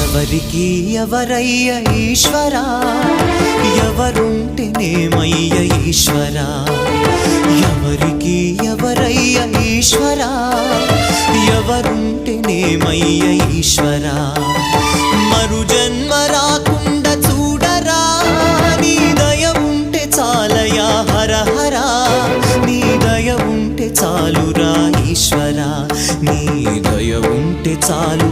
ఎవరికి ఎవరయ్య ఈశ్వరా, ఎవరుంటేనేమయ్య ఈశ్వరా. ఎవరికి ఎవరయ్య ఈశ్వరా, ఎవరుంటేనేమయ్య ఈశ్వరా. మరు జన్మ రాకుండా చూడరా, నీ దయ ఉంటే చాలయా హర హరా. నీ దయ ఉంటే చాలురా ఈశ్వరా, నీ దయ ఉంటే చాలు